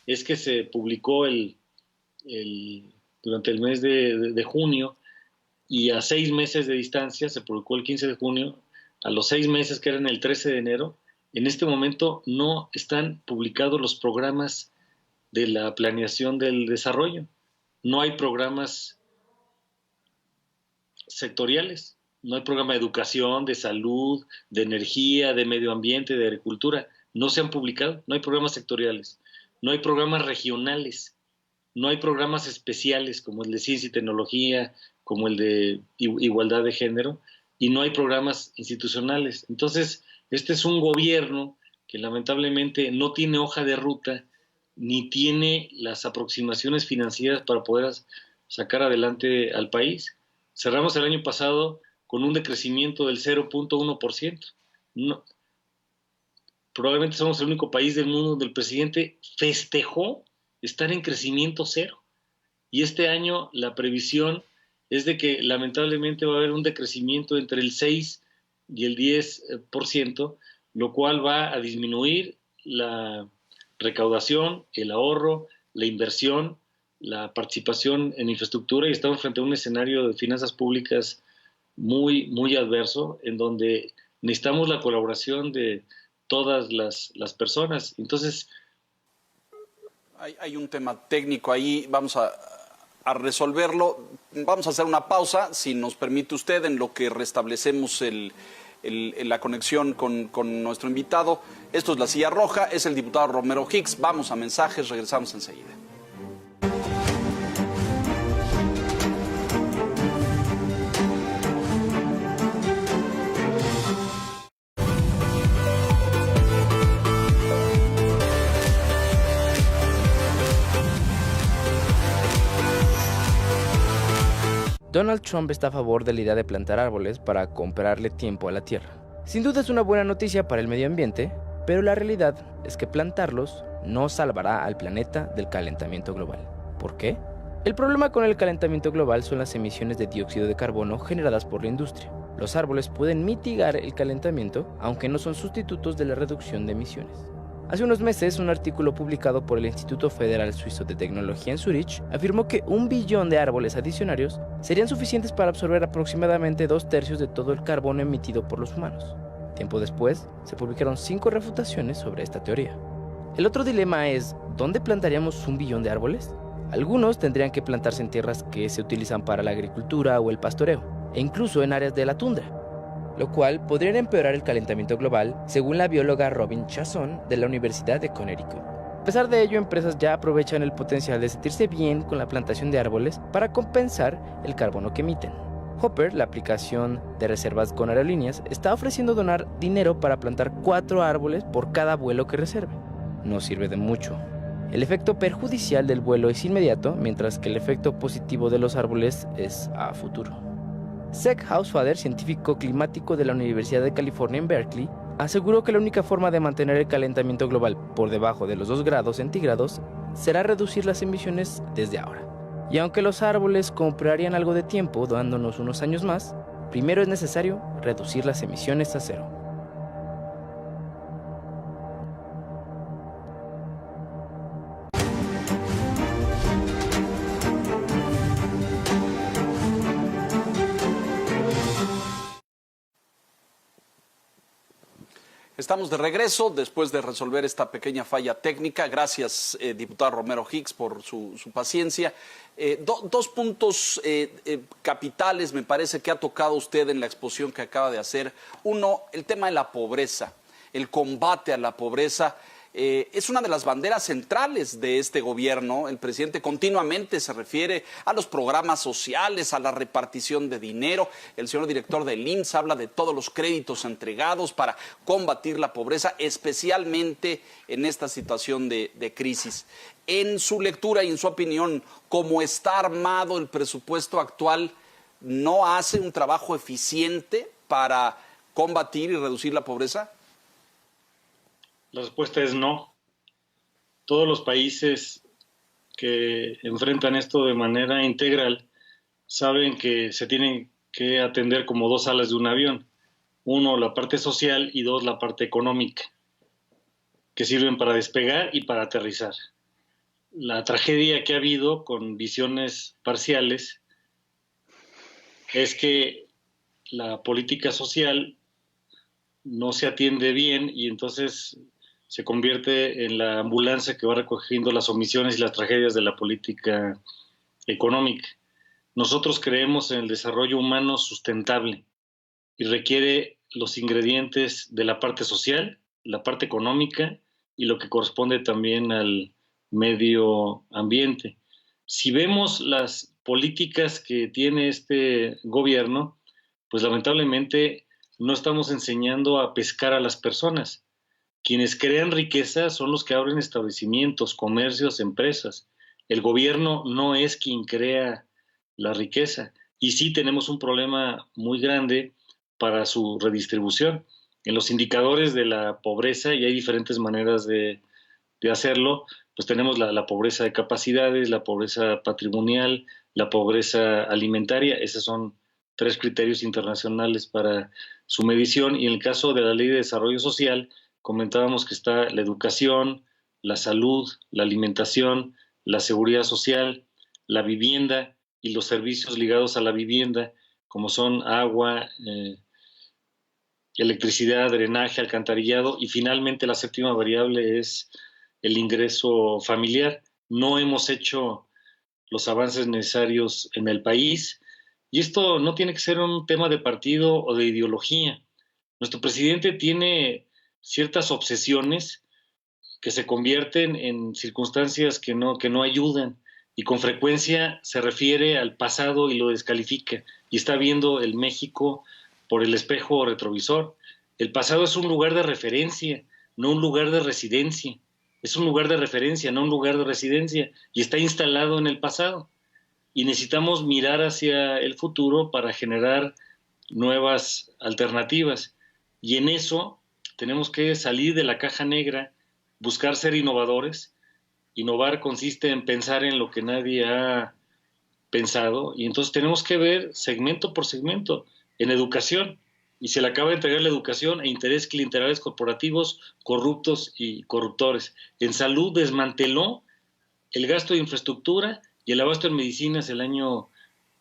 es que se publicó durante el mes de junio, y a 6 meses de distancia, se publicó el 15 de junio, a los 6 meses, que eran el 13 de enero, en este momento no están publicados los programas de la planeación del desarrollo. No hay programas sectoriales, no hay programa de educación, de salud, de energía, de medio ambiente, de agricultura. No se han publicado, no hay programas sectoriales, no hay programas regionales, no hay programas especiales como el de ciencia y tecnología, como el de igualdad de género, y no hay programas institucionales. Entonces, este es un gobierno que lamentablemente no tiene hoja de ruta, ni tiene las aproximaciones financieras para poder sacar adelante al país. Cerramos el año pasado con un decrecimiento del 0.1%. No, probablemente somos el único país del mundo donde el presidente festejó estar en crecimiento cero. Y este año la previsión es de que lamentablemente va a haber un decrecimiento entre el 6 y el 10%, lo cual va a disminuir la recaudación, el ahorro, la inversión, la participación en infraestructura, y estamos frente a un escenario de finanzas públicas muy, muy adverso, en donde necesitamos la colaboración de todas las personas. Entonces, hay un tema técnico ahí, vamos a resolverlo. Vamos a hacer una pausa, si nos permite usted, en lo que restablecemos la conexión con nuestro invitado. Esto es La Silla Roja, es el diputado Romero Hicks. Vamos a mensajes, regresamos enseguida. Donald Trump está a favor de la idea de plantar árboles para comprarle tiempo a la Tierra. Sin duda es una buena noticia para el medio ambiente, pero la realidad es que plantarlos no salvará al planeta del calentamiento global. ¿Por qué? El problema con el calentamiento global son las emisiones de dióxido de carbono generadas por la industria. Los árboles pueden mitigar el calentamiento, aunque no son sustitutos de la reducción de emisiones. Hace unos meses, un artículo publicado por el Instituto Federal Suizo de Tecnología en Zúrich afirmó que 1 billón de árboles adicionarios serían suficientes para absorber aproximadamente 2/3 de todo el carbono emitido por los humanos. Tiempo después, se publicaron 5 refutaciones sobre esta teoría. El otro dilema es, ¿dónde plantaríamos 1 billón de árboles? Algunos tendrían que plantarse en tierras que se utilizan para la agricultura o el pastoreo, e incluso en áreas de la tundra, lo cual podría empeorar el calentamiento global, según la bióloga Robin Chasson de la Universidad de Connecticut. A pesar de ello, empresas ya aprovechan el potencial de sentirse bien con la plantación de árboles para compensar el carbono que emiten. Hopper, la aplicación de reservas con aerolíneas, está ofreciendo donar dinero para plantar 4 árboles por cada vuelo que reserve. No sirve de mucho. El efecto perjudicial del vuelo es inmediato, mientras que el efecto positivo de los árboles es a futuro. Zach Hausfader, científico climático de la Universidad de California en Berkeley, aseguró que la única forma de mantener el calentamiento global por debajo de los 2 grados centígrados será reducir las emisiones desde ahora. Y aunque los árboles comprarían algo de tiempo dándonos unos años más, primero es necesario reducir las emisiones a 0. Estamos de regreso después de resolver esta pequeña falla técnica. Gracias, diputado Romero Hicks, por su paciencia. Dos puntos capitales me parece que ha tocado usted en la exposición que acaba de hacer. Uno, el tema de la pobreza, el combate a la pobreza. Es una de las banderas centrales de este gobierno. El presidente continuamente se refiere a los programas sociales, a la repartición de dinero. El señor director del IMSS habla de todos los créditos entregados para combatir la pobreza, especialmente en esta situación de crisis. En su lectura y en su opinión, ¿cómo está armado el presupuesto actual, no hace un trabajo eficiente para combatir y reducir la pobreza? La respuesta es no. Todos los países que enfrentan esto de manera integral saben que se tienen que atender como 2 alas de un avión. 1, la parte social, y 2, la parte económica, que sirven para despegar y para aterrizar. La tragedia que ha habido con visiones parciales es que la política social no se atiende bien y entonces se convierte en la ambulancia que va recogiendo las omisiones y las tragedias de la política económica. Nosotros creemos en el desarrollo humano sustentable y requiere los ingredientes de la parte social, la parte económica y lo que corresponde también al medio ambiente. Si vemos las políticas que tiene este gobierno, pues lamentablemente no estamos enseñando a pescar a las personas. Quienes crean riqueza son los que abren establecimientos, comercios, empresas. El gobierno no es quien crea la riqueza. Y sí tenemos un problema muy grande para su redistribución. En los indicadores de la pobreza, y hay diferentes maneras de hacerlo, pues tenemos la pobreza de capacidades, la pobreza patrimonial, la pobreza alimentaria. Esos son 3 criterios internacionales para su medición. Y en el caso de la Ley de Desarrollo Social, comentábamos que está la educación, la salud, la alimentación, la seguridad social, la vivienda y los servicios ligados a la vivienda, como son agua, electricidad, drenaje, alcantarillado, y finalmente la 7ª variable es el ingreso familiar. No hemos hecho los avances necesarios en el país, y esto no tiene que ser un tema de partido o de ideología. Nuestro presidente tiene ciertas obsesiones que se convierten en circunstancias que no ayudan, y con frecuencia se refiere al pasado y lo descalifica, y está viendo el México por el espejo retrovisor. El pasado es un lugar de referencia, no un lugar de residencia. Es un lugar de referencia, no un lugar de residencia, y está instalado en el pasado. Y necesitamos mirar hacia el futuro para generar nuevas alternativas. Y en eso tenemos que salir de la caja negra, buscar ser innovadores. Innovar consiste en pensar en lo que nadie ha pensado, y entonces tenemos que ver segmento por segmento. En educación, y se le acaba de entregar la educación a intereses clientelares corporativos corruptos y corruptores. En salud desmanteló el gasto de infraestructura y el abasto en medicinas el año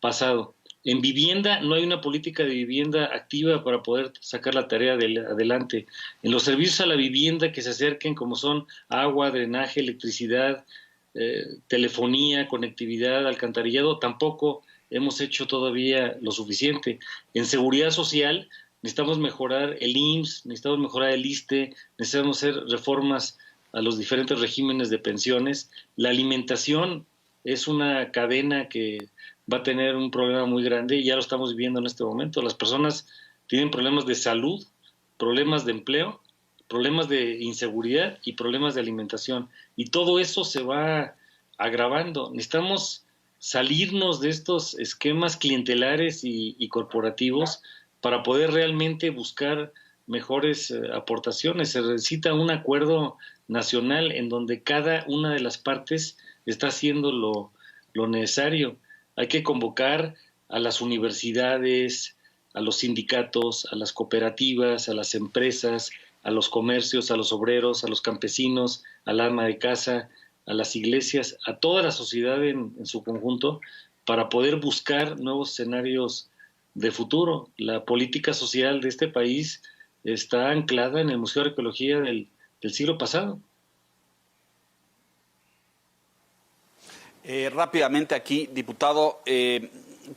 pasado. En vivienda no hay una política de vivienda activa para poder sacar la tarea adelante. En los servicios a la vivienda que se acerquen, como son agua, drenaje, electricidad, telefonía, conectividad, alcantarillado, tampoco hemos hecho todavía lo suficiente. En seguridad social necesitamos mejorar el IMSS, necesitamos mejorar el ISSSTE, necesitamos hacer reformas a los diferentes regímenes de pensiones. La alimentación es una cadena que va a tener un problema muy grande y ya lo estamos viviendo en este momento. Las personas tienen problemas de salud, problemas de empleo, problemas de inseguridad y problemas de alimentación. Y todo eso se va agravando. Necesitamos salirnos de estos esquemas clientelares y corporativos para poder realmente buscar mejores aportaciones. Se necesita un acuerdo nacional en donde cada una de las partes está haciendo lo necesario. Hay que convocar a las universidades, a los sindicatos, a las cooperativas, a las empresas, a los comercios, a los obreros, a los campesinos, al ama de casa, a las iglesias, a toda la sociedad en su conjunto, para poder buscar nuevos escenarios de futuro. La política social de este país está anclada en el Museo de Arqueología del siglo pasado. Rápidamente aquí, diputado,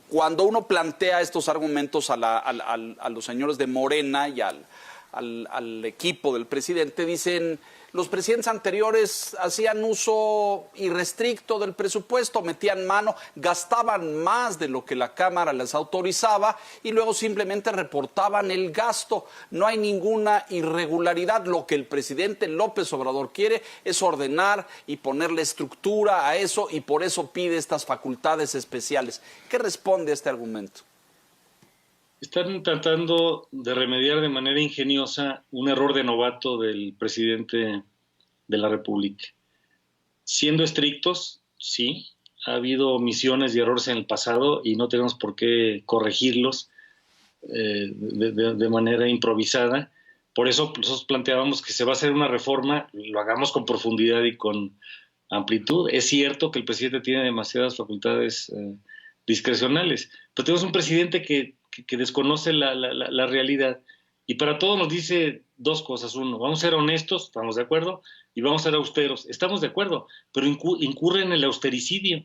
cuando uno plantea estos argumentos a los señores de Morena y al equipo del presidente, dicen: los presidentes anteriores hacían uso irrestricto del presupuesto, metían mano, gastaban más de lo que la Cámara les autorizaba y luego simplemente reportaban el gasto. No hay ninguna irregularidad. Lo que el presidente López Obrador quiere es ordenar y ponerle estructura a eso, y por eso pide estas facultades especiales. ¿Qué responde a este argumento? Están tratando de remediar de manera ingeniosa un error de novato del presidente de la República. Siendo estrictos, sí, ha habido omisiones y errores en el pasado y no tenemos por qué corregirlos de manera improvisada. Por eso nosotros planteábamos que se va a hacer una reforma, lo hagamos con profundidad y con amplitud. Es cierto que el presidente tiene demasiadas facultades discrecionales, pero tenemos un presidente que desconoce la realidad y para todos nos dice dos cosas. Uno, vamos a ser honestos, estamos de acuerdo, y vamos a ser austeros, estamos de acuerdo, pero incurre en el austericidio.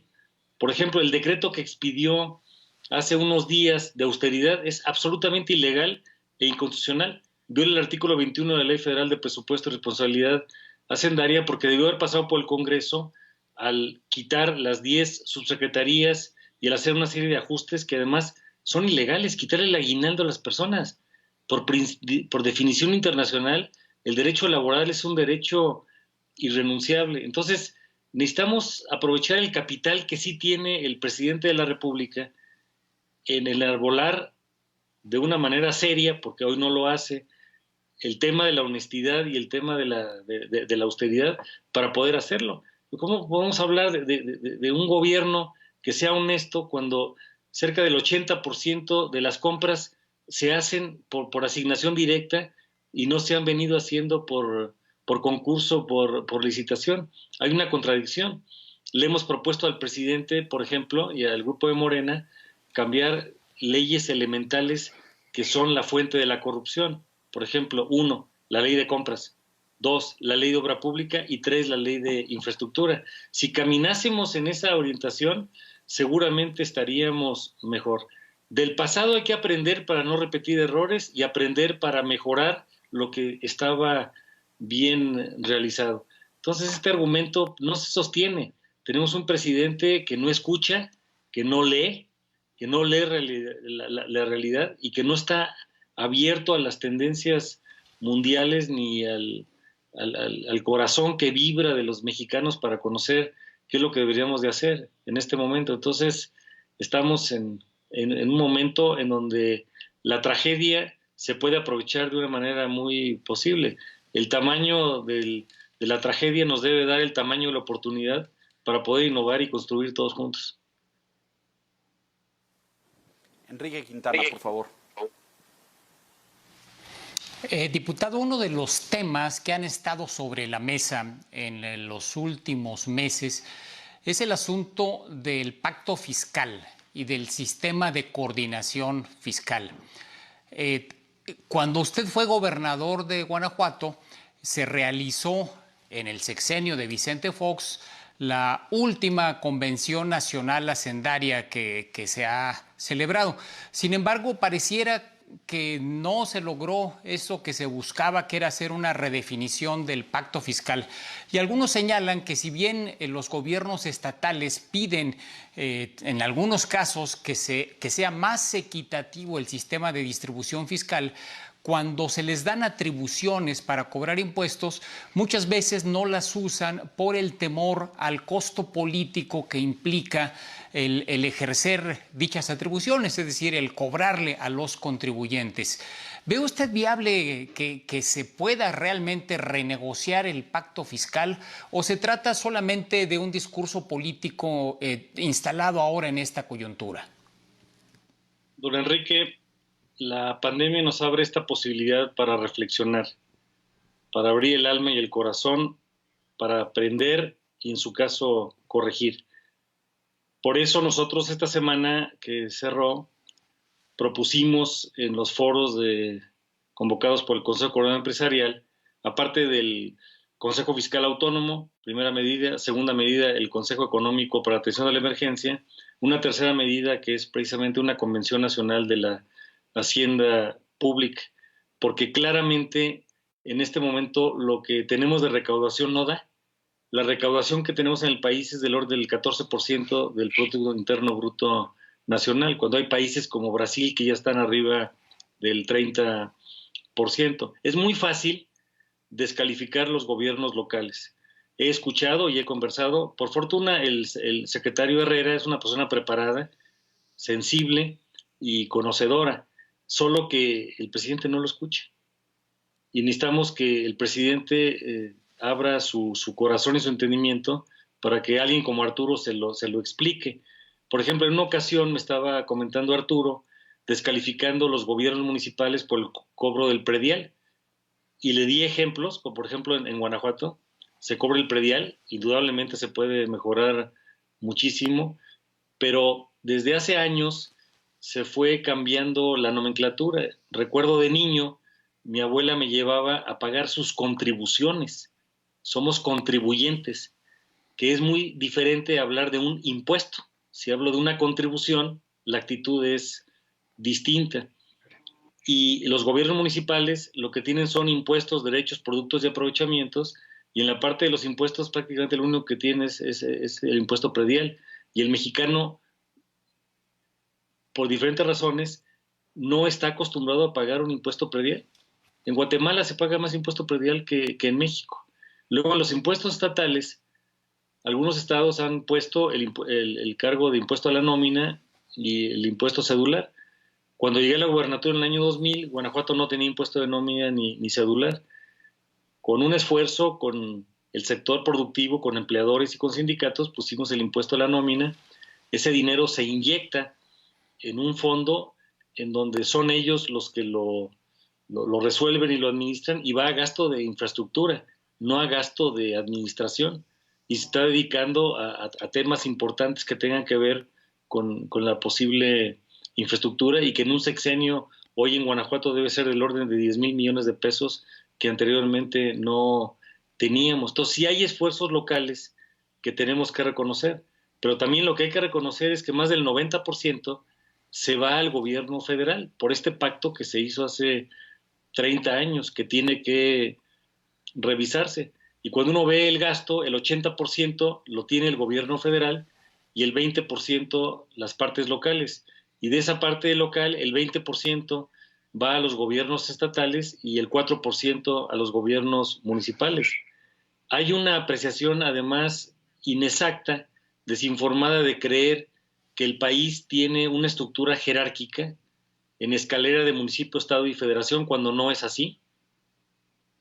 Por ejemplo, el decreto que expidió hace unos días de austeridad es absolutamente ilegal e inconstitucional. Viola el artículo 21 de la Ley Federal de Presupuesto y Responsabilidad Hacendaria, porque debió haber pasado por el Congreso al quitar las 10 subsecretarías y al hacer una serie de ajustes que además son ilegales. Quitarle el aguinaldo a las personas. Por definición internacional, el derecho laboral es un derecho irrenunciable. Entonces, necesitamos aprovechar el capital que sí tiene el presidente de la República en enarbolar de una manera seria, porque hoy no lo hace, el tema de la honestidad y el tema de la austeridad para poder hacerlo. ¿Cómo podemos hablar de un gobierno que sea honesto cuando cerca del 80% de las compras se hacen por asignación directa y no se han venido haciendo por concurso, por licitación? Hay una contradicción. Le hemos propuesto al presidente, por ejemplo, y al grupo de Morena, cambiar leyes elementales que son la fuente de la corrupción. Por ejemplo, 1, la ley de compras; 2, la ley de obra pública; y 3, la ley de infraestructura. Si caminásemos en esa orientación, seguramente estaríamos mejor. Del pasado hay que aprender para no repetir errores y aprender para mejorar lo que estaba bien realizado. Entonces, este argumento no se sostiene. Tenemos un presidente que no escucha, que no lee la realidad y que no está abierto a las tendencias mundiales ni al corazón que vibra de los mexicanos para conocer qué es lo que deberíamos de hacer en este momento. Entonces, estamos en un momento en donde la tragedia se puede aprovechar de una manera muy posible. El tamaño de la tragedia nos debe dar el tamaño de la oportunidad para poder innovar y construir todos juntos. Enrique Quintana, por favor. Diputado, uno de los temas que han estado sobre la mesa en los últimos meses es el asunto del pacto fiscal y del sistema de coordinación fiscal. Cuando usted fue gobernador de Guanajuato, se realizó en el sexenio de Vicente Fox la última convención nacional hacendaria que se ha celebrado. Sin embargo, pareciera que no se logró eso que se buscaba, que era hacer una redefinición del pacto fiscal. Y algunos señalan que si bien los gobiernos estatales piden en algunos casos que sea más equitativo el sistema de distribución fiscal, cuando se les dan atribuciones para cobrar impuestos, muchas veces no las usan por el temor al costo político que implica el ejercer dichas atribuciones, es decir, el cobrarle a los contribuyentes. ¿Ve usted viable que se pueda realmente renegociar el pacto fiscal o se trata solamente de un discurso político instalado ahora en esta coyuntura? Don Enrique, la pandemia nos abre esta posibilidad para reflexionar, para abrir el alma y el corazón, para aprender y, en su caso, corregir. Por eso nosotros esta semana que cerró, propusimos en los foros convocados por el Consejo Coordinador Empresarial, aparte del Consejo Fiscal Autónomo, primera medida, segunda medida, el Consejo Económico para Atención a la Emergencia, una tercera medida que es precisamente una Convención Nacional de la Hacienda Pública, porque claramente en este momento lo que tenemos de recaudación no da. La recaudación que tenemos en el país es del orden del 14% del Producto Interno Bruto Nacional, cuando hay países como Brasil que ya están arriba del 30%. Es muy fácil descalificar los gobiernos locales. He escuchado y he conversado. Por fortuna, el secretario Herrera es una persona preparada, sensible y conocedora, solo que el presidente no lo escucha. Y necesitamos que el presidente abra su corazón y su entendimiento para que alguien como Arturo se lo explique. Por ejemplo, en una ocasión me estaba comentando Arturo descalificando los gobiernos municipales por el cobro del predial. Y le di ejemplos, como por ejemplo en Guanajuato se cobra el predial, indudablemente se puede mejorar muchísimo, pero desde hace años se fue cambiando la nomenclatura. Recuerdo de niño, mi abuela me llevaba a pagar sus contribuciones. Somos contribuyentes, que es muy diferente a hablar de un impuesto. Si hablo de una contribución, la actitud es distinta. Y los gobiernos municipales lo que tienen son impuestos, derechos, productos y aprovechamientos, y en la parte de los impuestos prácticamente lo único que tiene es el impuesto predial. Y el mexicano, por diferentes razones, no está acostumbrado a pagar un impuesto predial. En Guatemala se paga más impuesto predial que en México. Luego, en los impuestos estatales, algunos estados han puesto el cargo de impuesto a la nómina y el impuesto cedular. Cuando llegué a la gubernatura en el año 2000, Guanajuato no tenía impuesto de nómina ni cedular. Con un esfuerzo, con el sector productivo, con empleadores y con sindicatos, pusimos el impuesto a la nómina. Ese dinero se inyecta en un fondo en donde son ellos los que lo resuelven y lo administran, y va a gasto de infraestructura, no a gasto de administración, y se está dedicando a temas importantes que tengan que ver con la posible infraestructura, y que en un sexenio hoy en Guanajuato debe ser del orden de 10,000 millones de pesos que anteriormente no teníamos. Entonces sí hay esfuerzos locales que tenemos que reconocer, pero también lo que hay que reconocer es que más del 90% se va al gobierno federal por este pacto que se hizo hace 30 años, que tiene que revisarse. Y cuando uno ve el gasto, el 80% lo tiene el gobierno federal y el 20% las partes locales. Y de esa parte local, el 20% va a los gobiernos estatales y el 4% a los gobiernos municipales. Hay una apreciación, además, inexacta, desinformada, de creer que el país tiene una estructura jerárquica en escalera de municipio, estado y federación, cuando no es así.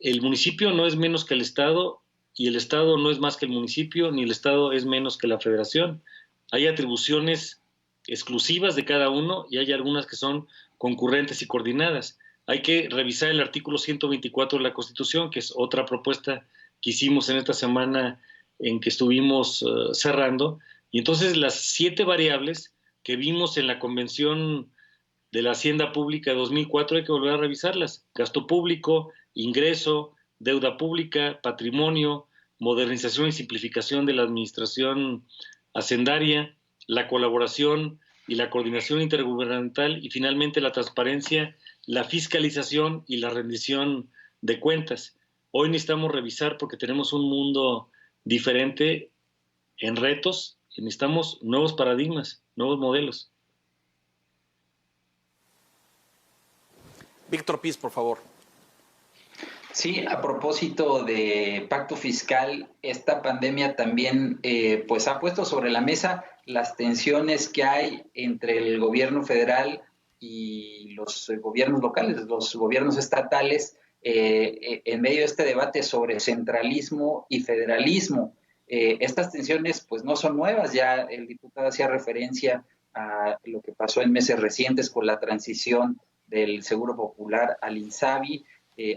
El municipio no es menos que el estado, y el estado no es más que el municipio, ni el estado es menos que la federación. Hay atribuciones exclusivas de cada uno y hay algunas que son concurrentes y coordinadas. Hay que revisar el artículo 124 de la Constitución, que es otra propuesta que hicimos en esta semana en que estuvimos cerrando. Y entonces las 7 variables que vimos en la Convención de la Hacienda Pública de 2004 hay que volver a revisarlas. Gasto público, ingreso, deuda pública, patrimonio, modernización y simplificación de la administración hacendaria, la colaboración y la coordinación intergubernamental y finalmente la transparencia, la fiscalización y la rendición de cuentas. Hoy necesitamos revisar porque tenemos un mundo diferente en retos y necesitamos nuevos paradigmas, nuevos modelos. Víctor Piz, por favor. Sí, a propósito de pacto fiscal, esta pandemia también pues ha puesto sobre la mesa las tensiones que hay entre el gobierno federal y los gobiernos locales, los gobiernos estatales, en medio de este debate sobre centralismo y federalismo. Estas tensiones pues no son nuevas, ya el diputado hacía referencia a lo que pasó en meses recientes con la transición del Seguro Popular al INSABI.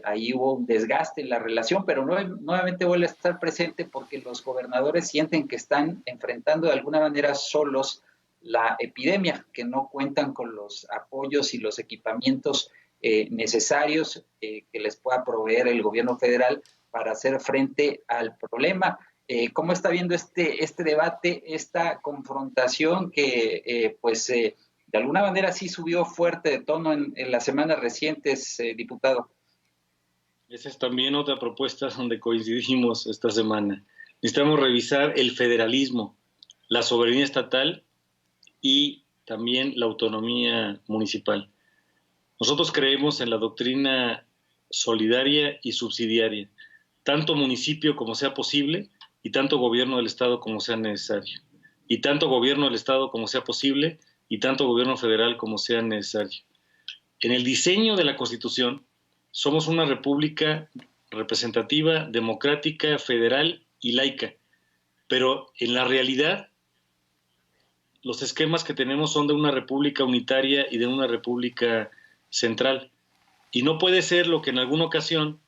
Ahí hubo un desgaste en la relación, pero nuevamente vuelve a estar presente porque los gobernadores sienten que están enfrentando de alguna manera solos la epidemia, que no cuentan con los apoyos y los equipamientos necesarios que les pueda proveer el gobierno federal para hacer frente al problema. ¿Cómo está viendo este debate, esta confrontación que de alguna manera sí subió fuerte de tono en las semanas recientes, diputado? Esa es también otra propuesta donde coincidimos esta semana. Necesitamos revisar el federalismo, la soberanía estatal y también la autonomía municipal. Nosotros creemos en la doctrina solidaria y subsidiaria, tanto municipio como sea posible y tanto gobierno del Estado como sea necesario, y tanto gobierno del Estado como sea posible y tanto gobierno federal como sea necesario. En el diseño de la Constitución, somos una república representativa, democrática, federal y laica, pero en la realidad los esquemas que tenemos son de una república unitaria y de una república central. Y no puede ser lo que en alguna ocasión,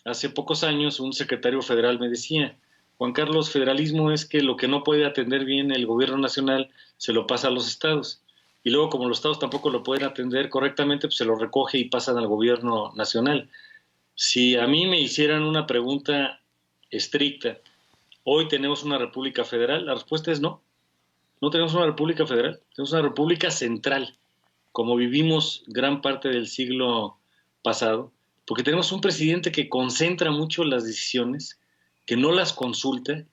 hace pocos años, un secretario federal me decía: Juan Carlos, federalismo es que lo que no puede atender bien el gobierno nacional se lo pasa a los estados. Y luego, como los estados tampoco lo pueden atender correctamente, pues se lo recoge y pasan al gobierno nacional. Si a mí me hicieran una pregunta estricta, ¿hoy tenemos una república federal? La respuesta es no. No tenemos una república federal, tenemos una república central, como vivimos gran parte del siglo pasado, porque tenemos un presidente que concentra mucho las decisiones, que no las consulta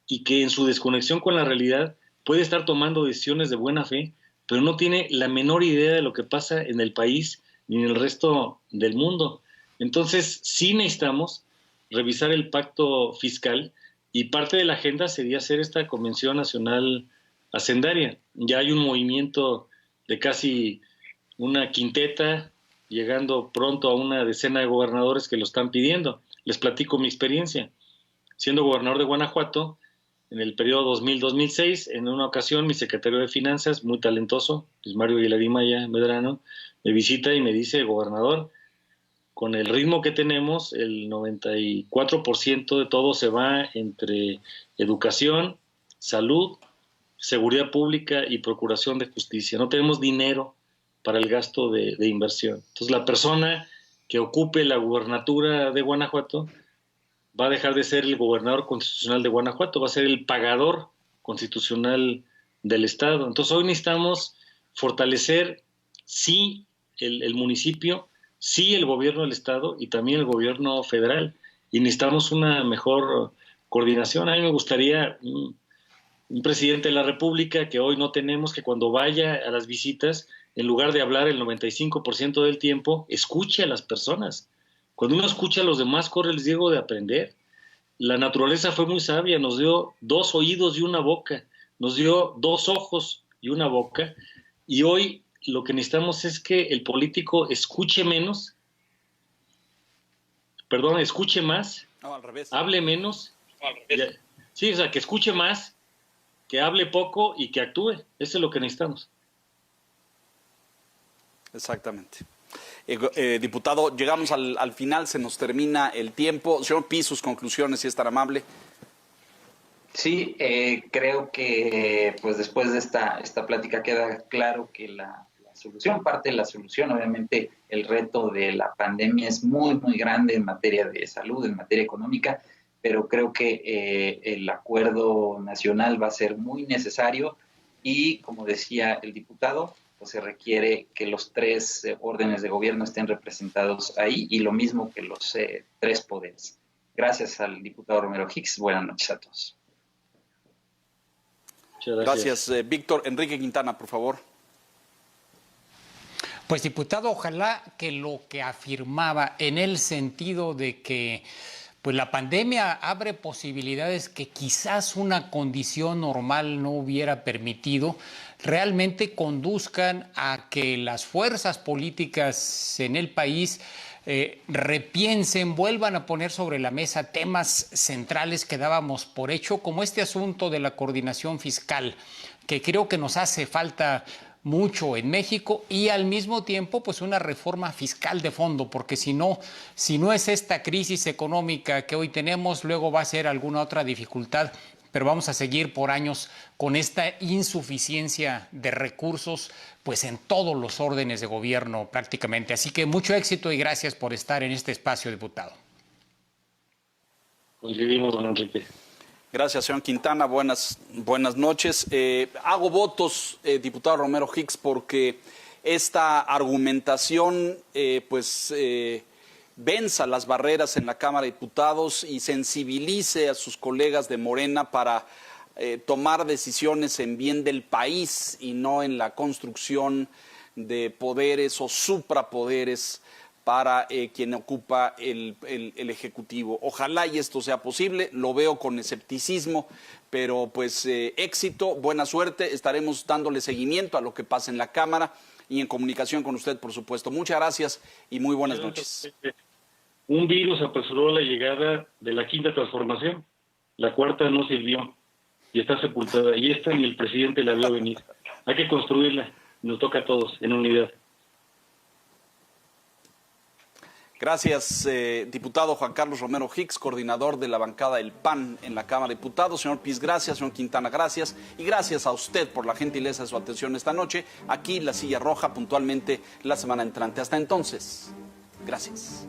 y que en su desconexión con la realidad puede estar tomando decisiones de buena fe, pero no tiene la menor idea de lo que pasa en el país ni en el resto del mundo. Entonces, sí necesitamos revisar el pacto fiscal y parte de la agenda sería hacer esta Convención Nacional Hacendaria. Ya hay un movimiento de casi una quinteta, llegando pronto a una decena de gobernadores que lo están pidiendo. Les platico mi experiencia. Siendo gobernador de Guanajuato, en el periodo 2000-2006, en una ocasión mi secretario de Finanzas, muy talentoso, Luis Mario Aguilar Maya Medrano, me visita y me dice: gobernador, con el ritmo que tenemos, el 94% de todo se va entre educación, salud, seguridad pública y procuración de justicia. No tenemos dinero para el gasto de inversión. Entonces, la persona que ocupe la gubernatura de Guanajuato va a dejar de ser el gobernador constitucional de Guanajuato, va a ser el pagador constitucional del Estado. Entonces hoy necesitamos fortalecer sí el municipio, sí el gobierno del Estado y también el gobierno federal. Y necesitamos una mejor coordinación. A mí me gustaría un presidente de la República que hoy no tenemos, que cuando vaya a las visitas, en lugar de hablar el 95% del tiempo, escuche a las personas. Cuando uno escucha a los demás, corre el riesgo de aprender. La naturaleza fue muy sabia, nos dio 2 oídos y una boca, nos dio 2 ojos y una boca, y hoy lo que necesitamos es que el político escuche menos, escuche más, no, al revés. Hable menos, sí, o sea, que escuche más, que hable poco y que actúe. Eso es lo que necesitamos. Exactamente. Diputado, llegamos al final, se nos termina el tiempo. Señor Piz, sus conclusiones, si es tan amable. Sí, creo que pues después de esta plática queda claro que la solución, parte de la solución, obviamente el reto de la pandemia es muy, muy grande en materia de salud, en materia económica, pero creo que el acuerdo nacional va a ser muy necesario y, como decía el diputado, pues se requiere que los 3 órdenes de gobierno estén representados ahí y lo mismo que los 3 poderes. Gracias al diputado Romero Hicks. Buenas noches a todos. Muchas gracias. Gracias, Víctor. Enrique Quintana, por favor. Pues, diputado, ojalá que lo que afirmaba en el sentido de que pues la pandemia abre posibilidades que quizás una condición normal no hubiera permitido, realmente conduzcan a que las fuerzas políticas en el país repiensen, vuelvan a poner sobre la mesa temas centrales que dábamos por hecho, como este asunto de la coordinación fiscal, que creo que nos hace falta mucho en México, y al mismo tiempo pues una reforma fiscal de fondo, porque si no es esta crisis económica que hoy tenemos, luego va a ser alguna otra dificultad, pero vamos a seguir por años con esta insuficiencia de recursos pues en todos los órdenes de gobierno prácticamente. Así que mucho éxito y gracias por estar en este espacio, diputado. Coincidimos, don Enrique. Gracias, señor Quintana. Buenas noches. Hago votos, diputado Romero Hicks, porque esta argumentación venza las barreras en la Cámara de Diputados y sensibilice a sus colegas de Morena para tomar decisiones en bien del país y no en la construcción de poderes o suprapoderes para quien ocupa el Ejecutivo. Ojalá y esto sea posible, lo veo con escepticismo, pero pues éxito, buena suerte, estaremos dándole seguimiento a lo que pasa en la Cámara y en comunicación con usted, por supuesto. Muchas gracias y muy buenas noches. Un virus apresuró la llegada de la quinta transformación, la cuarta no sirvió y está sepultada, y esta ni el presidente la vio venir. Hay que construirla, nos toca a todos en unidad. Gracias, diputado Juan Carlos Romero Hicks, coordinador de la bancada del PAN en la Cámara de Diputados. Señor Piz, gracias. Señor Quintana, gracias. Y gracias a usted por la gentileza de su atención esta noche. Aquí La Silla Roja, puntualmente la semana entrante. Hasta entonces, gracias.